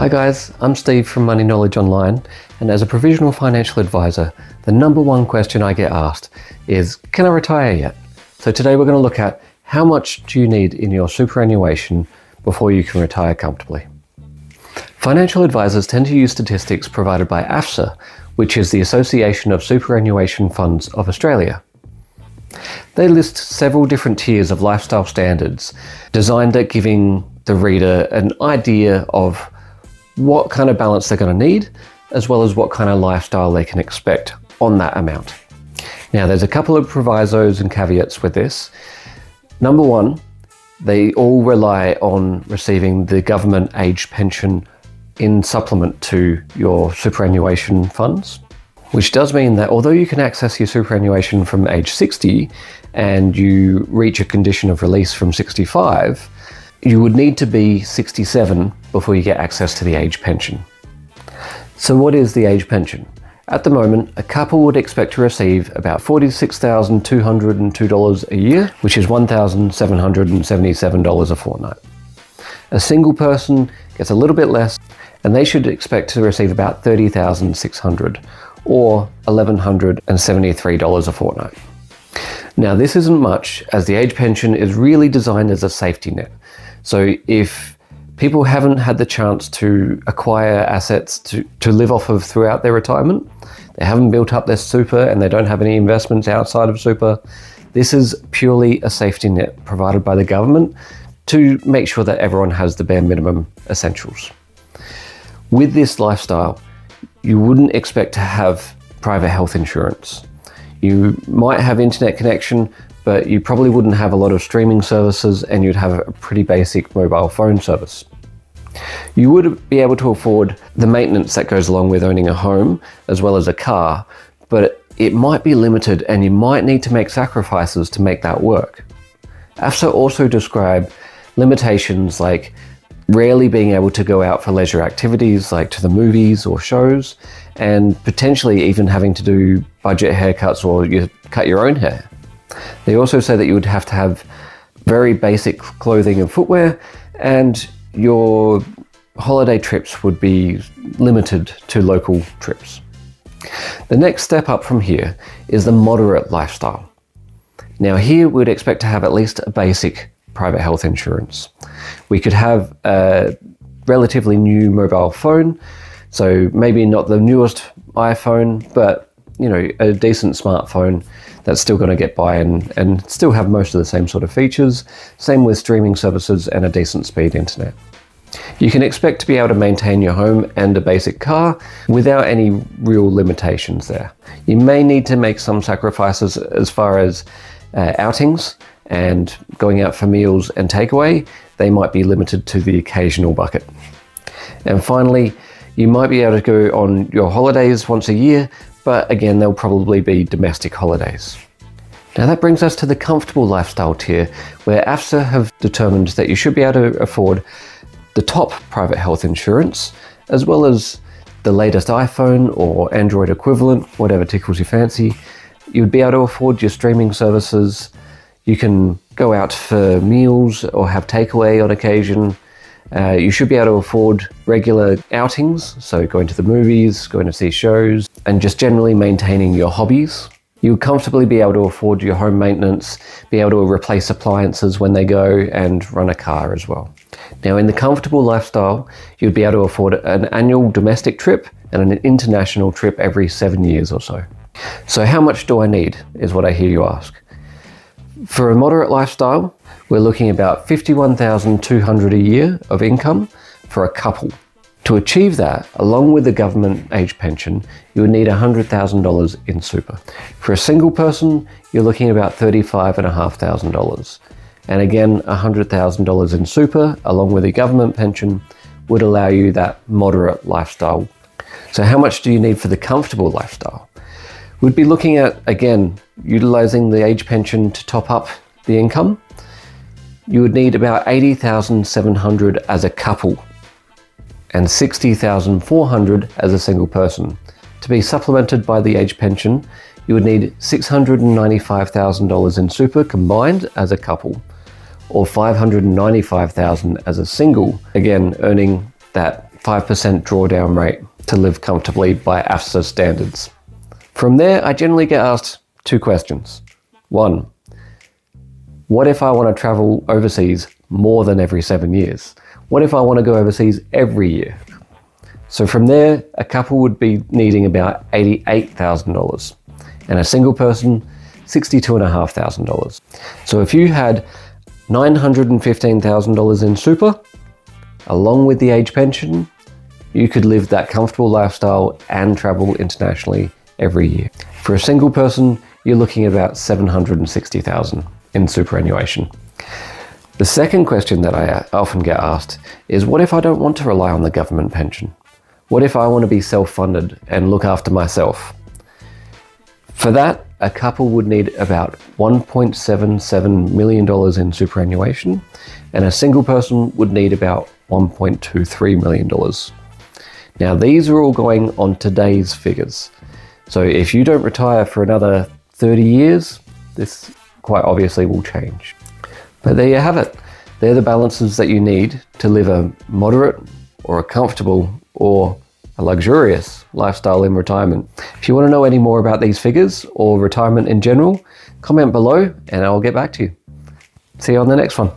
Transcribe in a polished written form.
Hi guys, I'm Steve from Money Knowledge Online, and as a provisional financial advisor, the number one question I get asked is, can I retire yet? So today we're going to look at how much do you need in your superannuation before you can retire comfortably. Financial advisors tend to use statistics provided by AFSA, which is the Association of Superannuation Funds of Australia. They list several different tiers of lifestyle standards designed at giving the reader an idea of what kind of balance they're going to need, as well as what kind of lifestyle they can expect on that amount. Now, there's a couple of provisos and caveats with this. Number one, they all rely on receiving the government age pension in supplement to your superannuation funds, which does mean that although you can access your superannuation from age 60 and you reach a condition of release from 65, you would need to be 67 before you get access to the age pension. So what is the age pension? At the moment, a couple would expect to receive about $46,202 a year, which is $1,777 a fortnight. A single person gets a little bit less, and they should expect to receive about $30,600 or $1,173 a fortnight. Now, this isn't much, as the age pension is really designed as a safety net. So if people haven't had the chance to acquire assets to live off of throughout their retirement, they haven't built up their super and they don't have any investments outside of super, this is purely a safety net provided by the government to make sure that everyone has the bare minimum essentials. With this lifestyle, you wouldn't expect to have private health insurance. You might have internet connection, but you probably wouldn't have a lot of streaming services, and you'd have a pretty basic mobile phone service. You would be able to afford the maintenance that goes along with owning a home, as well as a car, but it might be limited and you might need to make sacrifices to make that work. AFSA also describe limitations like rarely being able to go out for leisure activities like to the movies or shows, and potentially even having to do budget haircuts or you cut your own hair. They also say that you would have to have very basic clothing and footwear, and your holiday trips would be limited to local trips. The next step up from here is the moderate lifestyle. Now here we'd expect to have at least a basic private health insurance. We could have a relatively new mobile phone, so maybe not the newest iPhone, but a decent smartphone that's still going to get by and still have most of the same sort of features. Same with streaming services and a decent speed internet. You can expect to be able to maintain your home and a basic car without any real limitations there. You may need to make some sacrifices as far as outings and going out for meals and takeaway. They might be limited to the occasional bucket. And finally, you might be able to go on your holidays once a year, but again, they'll probably be domestic holidays. Now that brings us to the comfortable lifestyle tier, where AFSA have determined that you should be able to afford the top private health insurance, as well as the latest iPhone or Android equivalent, whatever tickles your fancy. You'd be able to afford your streaming services. You can go out for meals or have takeaway on occasion. You should be able to afford regular outings, so going to the movies, going to see shows, and just generally maintaining your hobbies. You'll comfortably be able to afford your home maintenance, be able to replace appliances when they go, and run a car as well. Now, in the comfortable lifestyle, you'd be able to afford an annual domestic trip and an international trip every 7 years or so. So how much do I need, is what I hear you ask. For a moderate lifestyle, we're looking about $51,200 a year of income for a couple. To achieve that, along with the government age pension, you would need $100,000 in super. For a single person, you're looking at about $35,500. And again, $100,000 in super, along with the government pension, would allow you that moderate lifestyle. So how much do you need for the comfortable lifestyle? We'd be looking at, again, utilizing the age pension to top up the income. You would need about $80,700 as a couple and $60,400 as a single person. To be supplemented by the age pension, you would need $695,000 in super combined as a couple, or $595,000 as a single, again earning that 5% drawdown rate to live comfortably by AFSA standards. From there, I generally get asked two questions. One, what if I want to travel overseas more than every 7 years? What if I want to go overseas every year? So from there, a couple would be needing about $88,000 and a single person, $62,500. So if you had $915,000 in super, along with the age pension, you could live that comfortable lifestyle and travel internationally every year. For a single person, you're looking at about $760,000 in superannuation. The second question that I often get asked is, what if I don't want to rely on the government pension? What if I want to be self-funded and look after myself? For that, a couple would need about $1.77 million in superannuation, and a single person would need about $1.23 million. Now, these are all going on today's figures. So if you don't retire for another 30 years, this quite obviously will change. But there you have it. They're the balances that you need to live a moderate or a comfortable or a luxurious lifestyle in retirement. If you want to know any more about these figures or retirement in general, comment below and I'll get back to you. See you on the next one.